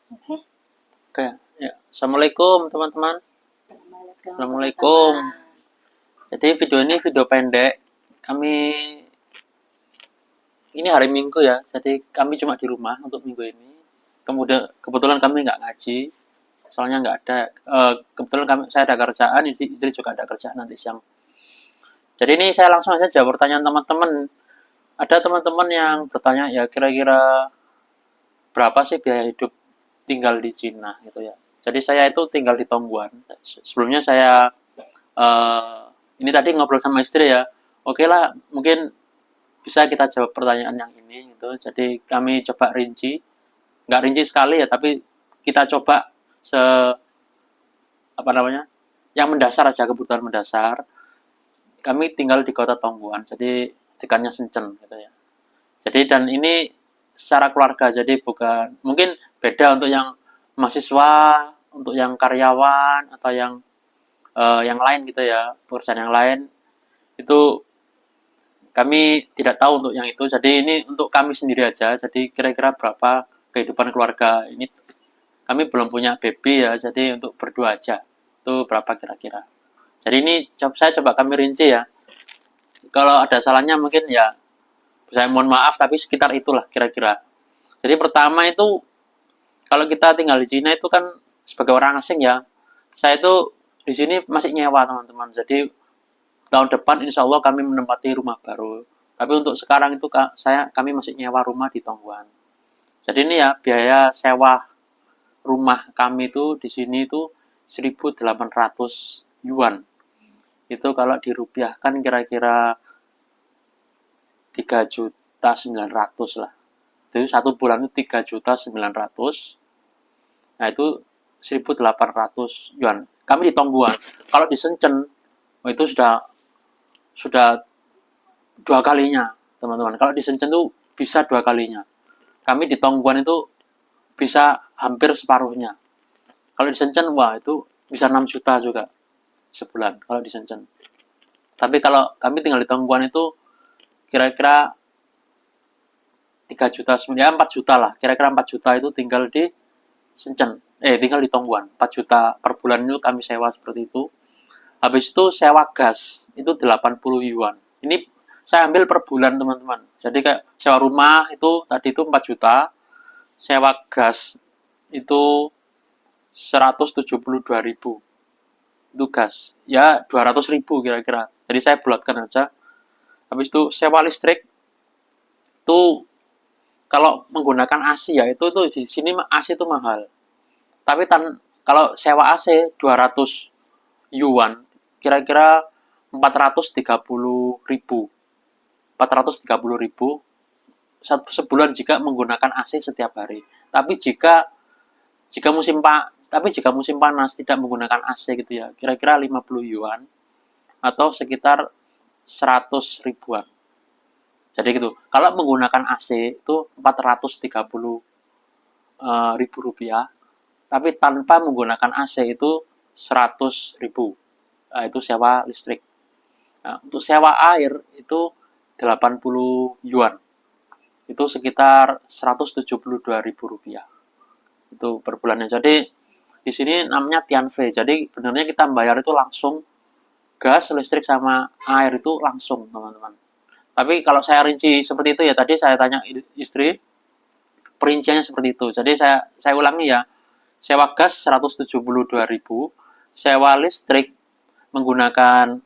Oke. Oke, ya. Assalamualaikum teman-teman. Assalamualaikum Assalamualaikum. teman-teman. Jadi video ini video pendek. Kami ini hari Minggu ya. Jadi kami cuma di rumah untuk minggu ini. Kemudian kebetulan kami nggak ngaji. Soalnya nggak ada. Kebetulan saya ada kerjaan. Istri juga ada kerjaan nanti siang. Jadi ini saya langsung aja jawab pertanyaan teman-teman. Ada teman-teman yang bertanya ya kira-kira berapa sih biaya hidup tinggal di Cina gitu ya. Jadi saya itu tinggal di Tongguan. Sebelumnya saya eh, ini tadi ngobrol sama istri ya. Oke lah, mungkin bisa kita jawab pertanyaan yang ini gitu. Jadi kami coba rinci, nggak rinci sekali ya, tapi kita coba se apa namanya, yang mendasar aja kebutuhan mendasar. Kami tinggal di kota Tongguan, jadi dekannya Sencen gitu ya. Jadi dan ini secara keluarga, jadi bukan mungkin beda untuk yang mahasiswa, untuk yang karyawan atau yang lain gitu ya, perusahaan yang lain itu kami tidak tahu untuk yang itu. Jadi ini untuk kami sendiri aja. Jadi kira-kira berapa kehidupan keluarga ini kami belum punya baby ya. Jadi untuk berdua aja itu berapa kira-kira. Jadi ini saya coba kami rinci ya. Kalau ada salahnya mungkin ya saya mohon maaf tapi sekitar itulah kira-kira. Jadi pertama itu kalau kita tinggal di Cina itu kan sebagai orang asing ya. Saya itu di sini masih nyewa teman-teman. Jadi tahun depan insya Allah kami menempati rumah baru. Tapi untuk sekarang itu kami masih nyewa rumah di Tongguan. Jadi ini ya biaya sewa rumah kami itu di sini itu 1.800 yuan. Itu kalau dirupiahkan kira-kira 3.900.000 lah. Jadi satu bulan itu 3.900.000. Nah itu 1.800 yuan. Kami di Tongguan. Kalau di Shenzhen itu sudah dua kalinya teman-teman. Kalau di Shenzhen itu bisa dua kalinya. Kami di Tongguan itu bisa hampir separuhnya. Kalau di Shenzhen wah itu bisa 6 juta juga sebulan kalau di Shenzhen. Tapi kalau kami tinggal di Tongguan itu kira-kira 3 juta, ya 4 juta lah. Kira-kira 4 juta itu tinggal di Shenzhen. Tinggal di Tongguan. 4 juta per bulan itu kami sewa seperti itu. Habis itu sewa gas itu 80 yuan. Ini saya ambil per bulan teman-teman. Jadi kayak sewa rumah itu tadi itu 4 juta, sewa gas itu 172.000. Itu gas. Ya 200.000 kira-kira. Jadi saya bulatkan aja. Habis itu sewa listrik itu kalau menggunakan AC ya itu di sini AC itu mahal. Tapi kalau sewa AC 200 yuan kira-kira 430.000. 430.000 sebulan jika menggunakan AC setiap hari. Jika musim panas tidak menggunakan AC gitu ya, kira-kira 50 yuan atau sekitar 100 ribuan. Jadi gitu. Kalau menggunakan AC itu 430 ribu rupiah, tapi tanpa menggunakan AC itu 100 ribu. Nah, itu sewa listrik. Nah, untuk sewa air itu 80 yuan. Itu sekitar 172.000 rupiah. Itu per bulannya. Jadi di sini namanya Tianfei. Jadi benernya kita bayar itu langsung gas, listrik sama air itu langsung teman-teman. Tapi kalau saya rinci seperti itu ya tadi saya tanya istri perinciannya seperti itu. Jadi saya ulangi ya. Sewa gas 172.000, sewa listrik menggunakan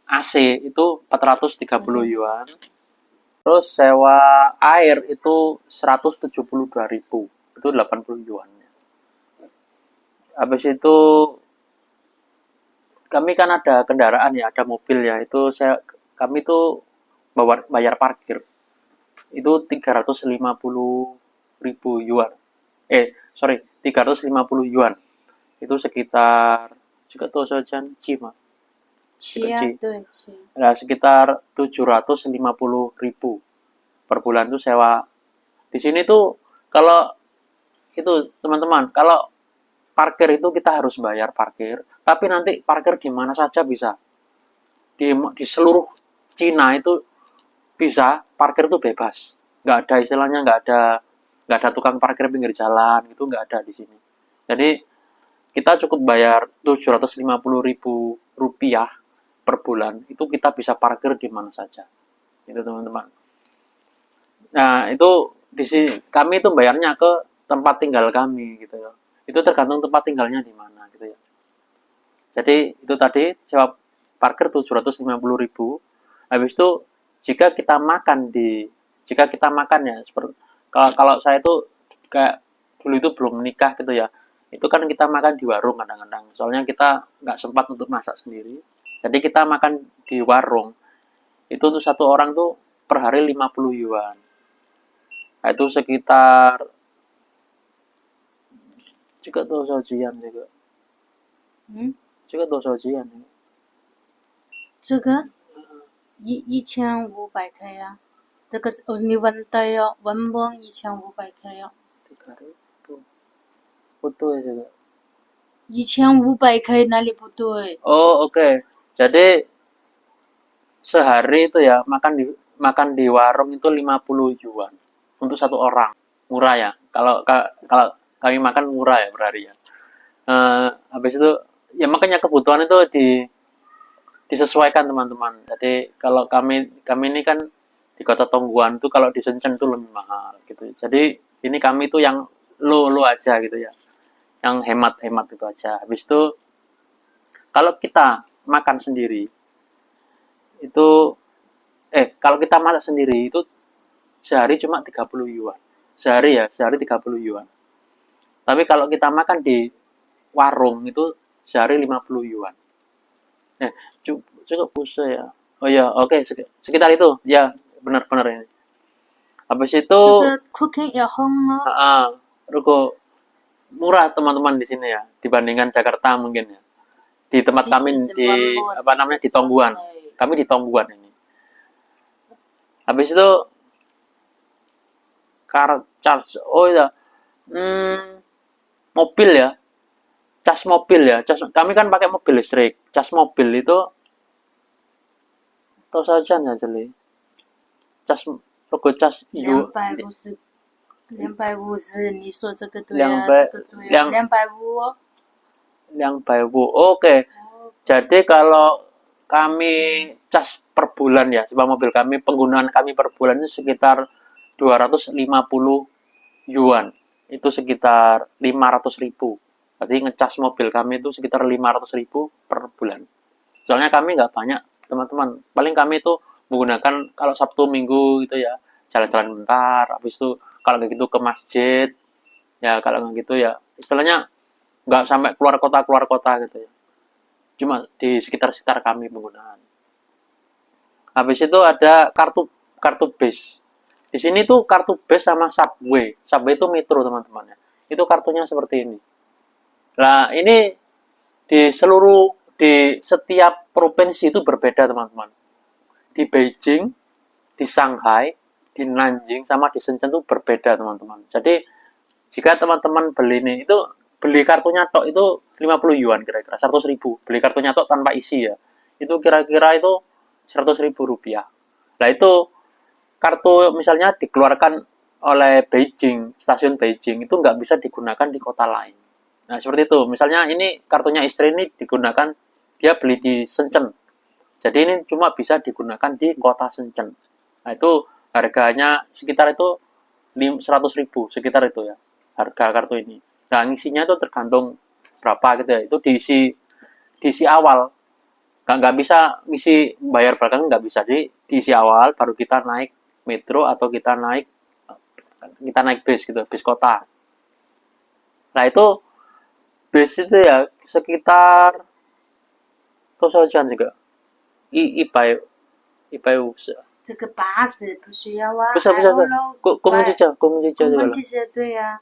AC itu 430 yuan. Terus sewa air itu 172.000. Itu 80 yuan. Habis itu kami kan ada kendaraan ya, ada mobil ya. Kami tuh bayar parkir. Itu 350.000 yuan. Sorry, 350 yuan. Itu sekitar juga tuh saja Cima. 七呀，对，七。Nah, sekitar 750.000 per bulan tuh sewa. Di sini tuh kalau itu teman-teman, kalau parkir itu kita harus bayar parkir, tapi nanti parkir di mana saja bisa. Di seluruh Cina itu bisa parkir itu bebas. Nggak ada istilahnya, nggak ada nggak ada tukang parkir pinggir jalan, itu nggak ada di sini. Jadi kita cukup bayar 750.000 rupiah per bulan, itu kita bisa parkir di mana saja. Itu teman-teman. Nah, itu di sini kami itu bayarnya ke tempat tinggal kami gitu ya. Itu tergantung tempat tinggalnya di mana gitu ya. Jadi itu tadi sewa parkir 750.000. Habis itu jika kita makan ya seperti kalau saya itu kayak dulu itu belum menikah gitu ya. Itu kan kita makan di warung kadang-kadang. Soalnya kita nggak sempat untuk masak sendiri. Jadi kita makan di warung. Itu untuk satu orang tuh per hari 50 yuan. Nah, itu sekitar juga tuh sajian juga. 嗯，这个多少钱呢？这个1500K 啊，这个是哦，你问对哦，文盲1500K 哦， 3.000. 不对这个。1500K 哪里不对？ Oh, oke. Jadi sehari itu ya makan di warung itu 50 yuan untuk satu orang. Murah ya. Kalau kami makan murah ya per hari ya. Habis itu ya makanya kebutuhan itu disesuaikan teman-teman. Jadi kalau kami ini kan di kota Tongguan tuh kalau di Shenzhen tuh lebih mahal gitu. Jadi ini kami tuh yang low aja gitu ya. Yang hemat-hemat itu aja. Habis itu kalau kita makan sendiri itu kalau kita masak sendiri itu sehari cuma 30 yuan. Sehari 30 yuan. Tapi kalau kita makan di warung itu sehari 50 yuan. Cukup busuk ya. Oh ya, oke, sekitar itu. Ya, benar-benar ini. Habis itu 这个 cooking 也烘哦， ruko murah teman-teman di sini ya dibandingkan Jakarta mungkin ya. Di tempat kami di di Tongguan. Kami di Tongguan ini. Habis itu car charge. Oh ya. Mobil ya. Cas mobil ya. Kami kan pakai mobil listrik. Cas mobil itu多少钱呀这里？ 如果 cas 250，你说这个对啊，这个对啊，250哦。250. Oke. Jadi kalau kami cas per bulan ya, sebuah mobil kami, penggunaan kami per bulan itu sekitar 250 yuan. Itu sekitar 500.000. Berarti ngecas mobil kami itu sekitar 500.000 per bulan. Soalnya kami nggak banyak, teman-teman. Paling kami itu menggunakan kalau Sabtu Minggu gitu ya, jalan-jalan bentar, habis itu kalau nggak gitu ke masjid, ya kalau nggak gitu ya, istilahnya nggak sampai keluar kota gitu ya. Cuma di sekitar kami penggunaan. Habis itu ada kartu base. Di sini tuh kartu base sama subway. Subway itu metro teman-teman ya. Itu kartunya seperti ini. Nah ini di setiap provinsi itu berbeda teman-teman. Di Beijing, di Shanghai, di Nanjing, sama di Shenzhen itu berbeda teman-teman. Jadi jika teman-teman beli kartunya tok itu 50 yuan kira-kira, 100.000. Beli kartunya tok tanpa isi ya. Itu kira-kira itu 100.000 rupiah. Nah itu kartu misalnya dikeluarkan oleh Beijing, stasiun Beijing itu nggak bisa digunakan di kota lain. Nah seperti itu. Misalnya ini kartunya istri ini digunakan, dia beli di Shenzhen. Jadi ini cuma bisa digunakan di kota Shenzhen. Nah itu harganya sekitar itu 100.000 sekitar itu ya harga kartu ini. Nah ngisinya itu tergantung berapa gitu ya. Itu diisi awal. Nggak bisa ngisi bayar belakang, nggak bisa. Diisi awal baru kita naik metro atau kita naik bis gitu, bis kota. Nah itu bis itu ya sekitar 多少钱这个100五十。这个巴士不需要啊，不是公共汽车这个汽车对呀、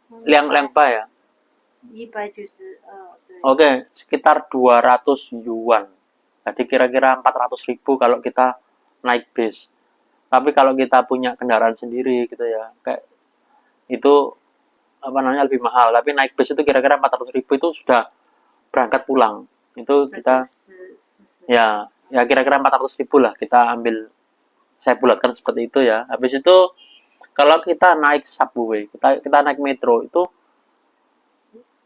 200ya. 192，对。Oke, sekitar 200 yuan. Jadi kira-kira 400.000 kalau kita naik bis. Tapi kalau kita punya kendaraan sendiri gitu ya, kayak itu lebih mahal. Tapi naik bis itu kira-kira 400.000 itu sudah berangkat pulang. Itu kita ya kira-kira 400.000 lah kita ambil, saya bulatkan seperti itu ya. Habis itu kalau kita naik subway, kita naik metro itu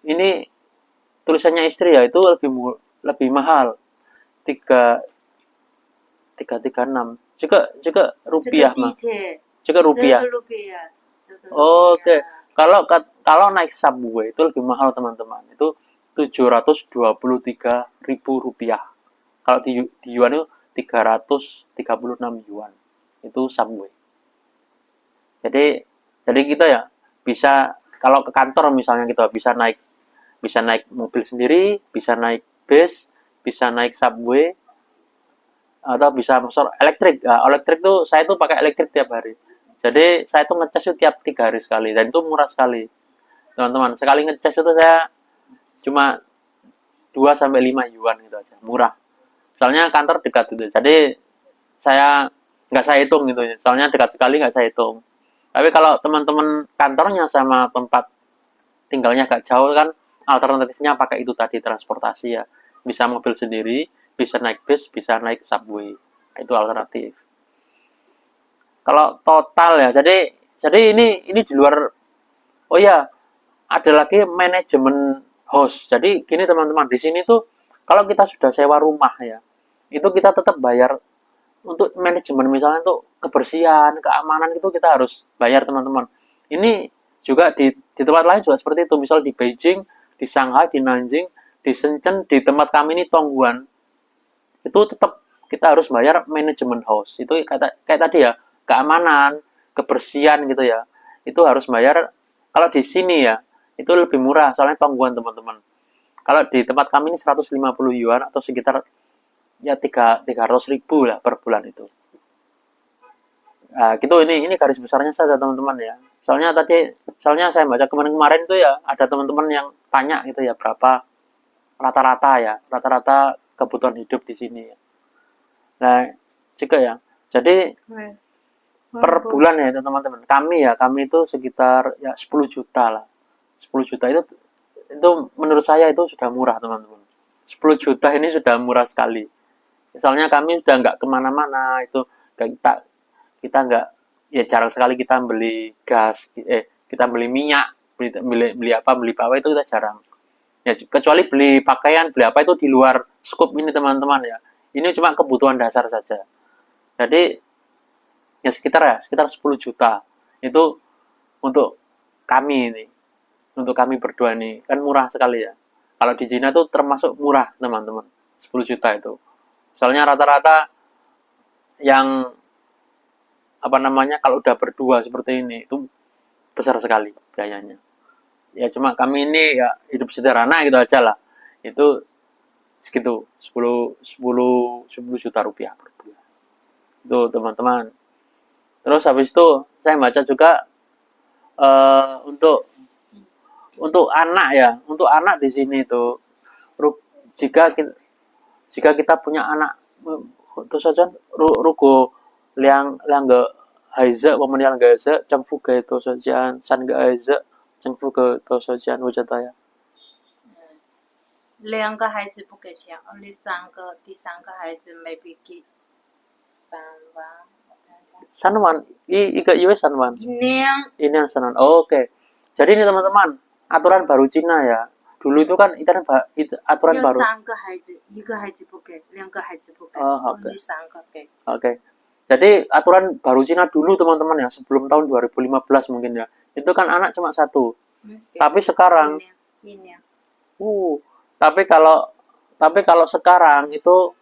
ini tulisannya istri ya itu lebih mahal. 3 336. juga 这个 rupiah 地 mah. 铁， Juga 这 rupiah. 个路边，这个路 Oke. 边， Kalau naik subway itu lebih mahal teman-teman. Itu 723.000 rupiah. Kalau di yuan itu 336 yuan. Itu subway. Jadi kita ya bisa kalau ke kantor misalnya kita bisa naik mobil sendiri, bisa naik bus, bisa naik subway, atau bisa motor elektrik. Nah, elektrik tuh saya tuh pakai elektrik tiap hari. Jadi saya tuh ngecas itu tiap 3 hari sekali dan itu murah sekali. Teman-teman, sekali ngecas itu saya cuma 2 sampai 5 yuan gitu aja, murah. Soalnya kantor dekat itu. Jadi saya nggak saya hitung gitu ya. Soalnya dekat sekali nggak saya hitung. Tapi kalau teman-teman kantornya sama tempat tinggalnya agak jauh kan alternatifnya pakai itu tadi transportasi ya. Bisa mobil sendiri, bisa naik bus, bisa naik subway. Itu alternatif. Kalau total ya, jadi ini di luar. Oh ya, ada lagi manajemen host. Jadi gini teman-teman, di sini tuh kalau kita sudah sewa rumah ya, itu kita tetap bayar untuk manajemen misalnya untuk kebersihan, keamanan itu kita harus bayar teman-teman. Ini juga di tempat lain juga seperti itu. Misal di Beijing, di Shanghai, di Nanjing, di Shenzhen, di tempat kami ini Tongguan, itu tetap kita harus bayar manajemen house. Itu kayak tadi ya, keamanan, kebersihan gitu ya. Itu harus bayar. Kalau di sini ya, itu lebih murah soalnya Tongguan teman-teman. Kalau di tempat kami ini 150 yuan atau sekitar ya 300.000 lah per bulan itu. Nah, gitu ini garis besarnya saja teman-teman ya. Soalnya saya baca kemarin itu ya ada teman-teman yang tanya gitu ya berapa rata-rata kebutuhan hidup di sini ya. Nah, juga ya. Jadi 对， per bulan ya itu teman-teman. Kami itu sekitar ya 10 juta lah. 10 juta itu menurut saya itu sudah murah teman-teman. 10 juta ini sudah murah sekali. Misalnya kami sudah nggak kemana-mana itu kita nggak ya jarang sekali kita beli gas kita beli minyak beli apa itu kita jarang ya kecuali beli pakaian beli apa itu di luar skop ini teman-teman ya ini cuma kebutuhan dasar saja jadi ya sekitar 10 juta itu untuk kami berdua nih kan murah sekali ya kalau di Cina tuh termasuk murah teman-teman 10 juta itu soalnya rata-rata yang kalau udah berdua seperti ini itu besar sekali biayanya. Ya cuma kami ini ya hidup sederhana gitu aja lah. Itu segitu 10 juta rupiah per bulan. Itu teman-teman. Terus habis itu saya baca juga untuk anak ya, untuk anak di sini itu jika kita punya anak terus saja rugo liang ge haize我们两个是政府给多少钱3个孩子政府给多少钱我觉得呀2个孩子不给钱，第三个孩子 maybe 给3万。3万一个月3万 ini yang 3万 oke jadi ini teman-teman aturan baru Cina ya dulu itu kan aturan baru 3个孩子1个孩子不给2个孩子不给 oke，3个给。 oke jadi aturan baru Cina dulu teman-teman ya sebelum tahun 2015 mungkin ya itu kan anak cuma 1 tapi sekarang ini tapi kalau sekarang itu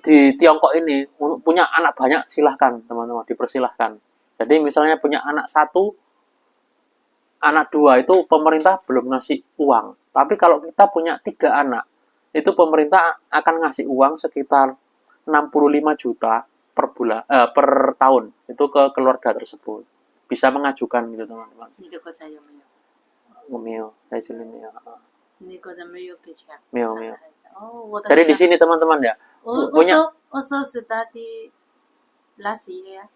di Tiongkok ini punya anak banyak silahkan teman-teman dipersilahkan jadi misalnya punya anak 1 anak 2 itu pemerintah belum ngasih uang tapi kalau kita punya 3 anak itu pemerintah akan ngasih uang sekitar 65 juta per bulan per tahun itu ke keluarga tersebut bisa mengajukan gitu teman-teman. 你的国家有没有？我没有在这里没有你国家没有给钱？没有哦，我的。 jadi di sini teman-teman ya punya 我说是他的last year。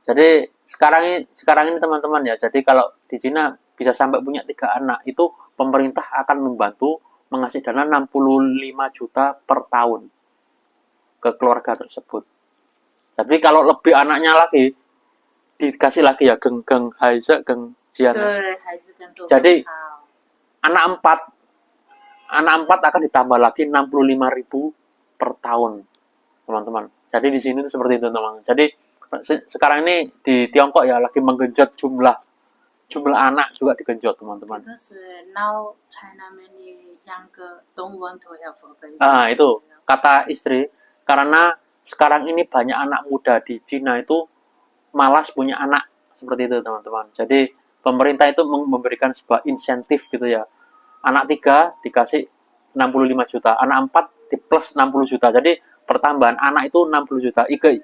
jadi sekarang ini teman-teman ya jadi kalau di Cina bisa sampai punya 3 anak itu pemerintah akan membantu mengasih dana 65 juta per tahun ke keluarga tersebut tapi kalau lebih anaknya lagi dikasih lagi ya geng Haise geng Jian. 对孩子更多 Jadi 更好。 anak 4 akan ditambah lagi 65.000 per tahun, teman-teman. Jadi di sini tuh seperti itu, teman-teman. Jadi sekarang ini di Tiongkok ya lagi menggenjot jumlah anak juga digenjot, teman-teman. Because now China many younger don't want to have a baby. Itu kata istri, karena sekarang ini banyak anak muda di Cina itu malas punya anak, seperti itu, teman-teman. Jadi pemerintah itu memberikan sebuah insentif gitu ya. Anak 3 dikasih 65 juta, anak 4 di plus 60 juta. Jadi pertambahan anak itu 60 juta. Ike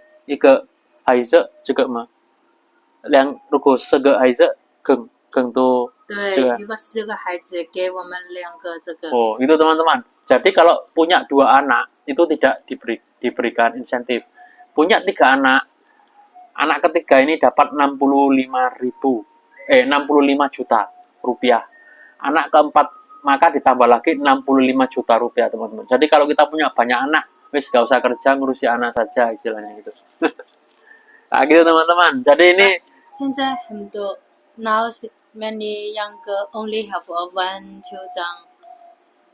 Haise juga mah. Yang rugo sege Haise geng tuh 对，这个如果4个孩子给我们2个这个， Oh, itu teman-teman. Jadi kalau punya 2 anak itu tidak diberikan insentif. Punya 3 anak, anak ketiga ini dapat 65 juta rupiah. Anak keempat maka ditambah lagi 65 juta rupiah, teman-teman. Jadi kalau kita punya banyak anak, wis gak usah kerja, ngurusi anak saja, istilahnya gitu. Nah, gitu, teman-teman. Jadi ini 现在很多 now many younger only have a one children,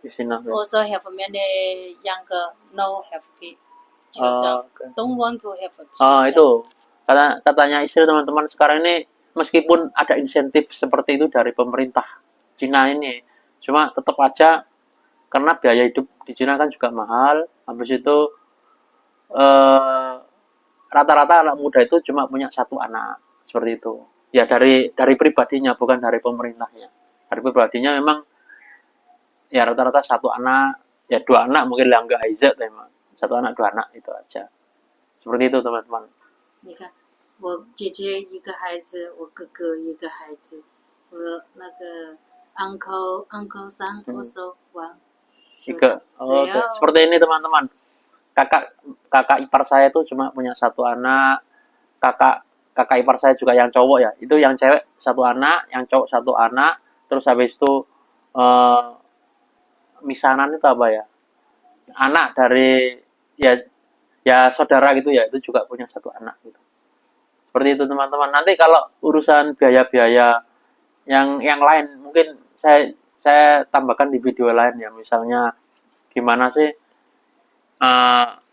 di sini. also have many younger no have children, Oke. don't want to have a children. Itu katanya istri, teman-teman, sekarang ini meskipun ada insentif seperti itu dari pemerintah Cina ini, cuma tetap aja karena biaya hidup di Cina kan juga mahal. Habis itu rata-rata anak muda itu cuma punya 1 anak, seperti itu. Ya dari pribadinya, bukan dari pemerintahnya. Dari pribadinya memang ya rata-rata 1 anak, ya 2 anak mungkin yang enggak Haizat memang. 1 anak 2 anak itu aja. Seperti itu, teman-teman. 你看，我姐姐一个孩子，我哥哥一个孩子，我那个 uncle son also one Juga. children. Oke. Seperti ini, teman-teman. Kakak ipar saya itu cuma punya 1 anak. Kakak ipar saya juga yang cowok ya. Itu yang cewek 1 anak, yang cowok 1 anak. Terus habis itu misanan itu apa ya? Anak dari ya saudara gitu ya, itu juga punya 1 anak gitu. Seperti itu, teman-teman. Nanti kalau urusan biaya-biaya yang lain mungkin saya tambahkan di video lain ya. Misalnya gimana sih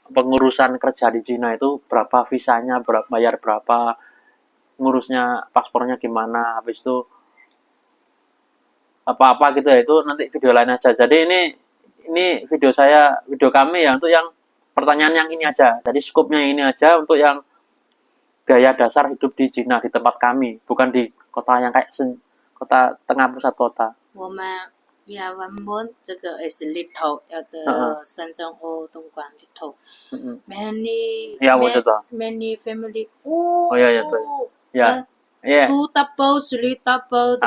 pengurusan kerja di Cina itu, berapa visanya, bayar berapa, ngurusnya paspornya gimana, habis itu apa-apa gitu ya, itu nanti video lain aja. Jadi ini video kami ya untuk yang pertanyaan yang ini aja. Jadi skupnya ini aja untuk yang biaya dasar hidup di Cina di tempat kami, bukan di kota yang kayak kota tengah pusat kota. 我们原本这个 is little， 有的深圳或东莞 little。Many Ya, 我知道。 many family。Oh ya ya tuh. Ya. Ya. 2 double 3 double 的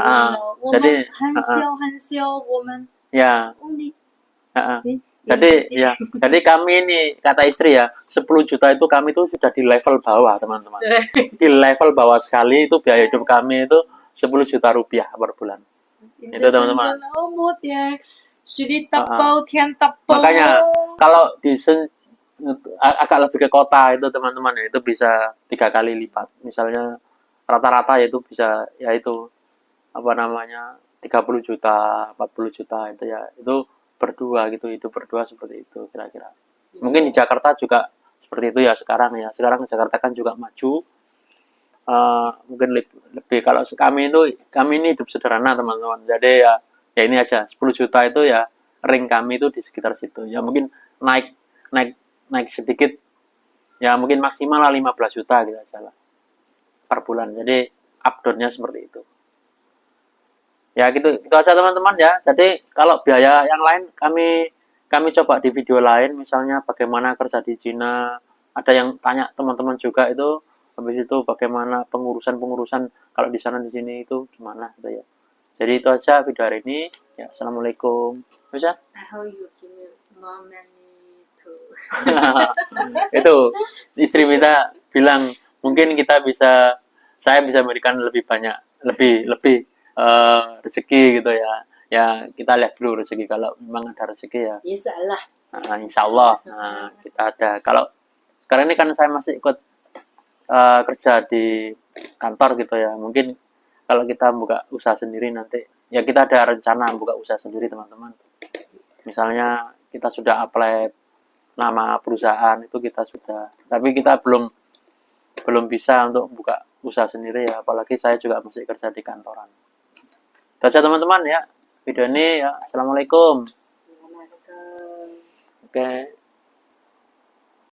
我们很小很小，我们 Ya. only Jadi kami ini, kata istri ya, 10 juta itu kami itu sudah di level bawah, teman-teman. Di level bawah sekali, itu biaya hidup kami itu 10 juta rupiah per bulan. Itu, teman-teman. Makanya kalau agak lebih ke kota itu, teman-teman, itu bisa 3 kali lipat. Misalnya rata-rata itu bisa ya itu 30 juta, 40 juta itu ya. Itu berdua gitu, hidup berdua seperti itu kira-kira. Mungkin di Jakarta juga seperti itu ya sekarang ya. Sekarang Jakarta kan juga maju. Mungkin lebih kalau kami ini hidup sederhana, teman-teman. Jadi ya ini aja 10 juta itu ya ring kami itu di sekitar situ. Ya mungkin naik sedikit. Ya mungkin maksimal lah 15 juta gitu aja lah per bulan. Jadi up down-nya seperti itu. Ya gitu aja, teman-teman ya. Jadi kalau biaya yang lain kami coba di video lain, misalnya bagaimana kerja di Cina. Ada yang tanya teman-teman juga itu, habis itu bagaimana pengurusan kalau di sana di sini itu gimana gitu ya. Jadi itu aja video hari ini. Ya, assalamualaikum. Bisa? I hope you give me more money too. Itu istri minta bilang mungkin saya bisa memberikan lebih banyak, lebih rezeki gitu ya. Ya kita lihat dulu rezeki, kalau memang ada rezeki ya. Insyaallah. Insya Allah kita ada. Kalau sekarang ini kan saya masih ikut kerja di kantor gitu ya. Mungkin kalau kita buka usaha sendiri nanti, ya kita ada rencana buka usaha sendiri teman-teman. Misalnya kita sudah apply nama perusahaan itu kita sudah, tapi kita belum belum bisa untuk buka usaha sendiri ya, apalagi saya juga masih kerja di kantoran. Itu aja teman-teman ya video ini ya. Assalamualaikum. Assalamualaikum. Oke.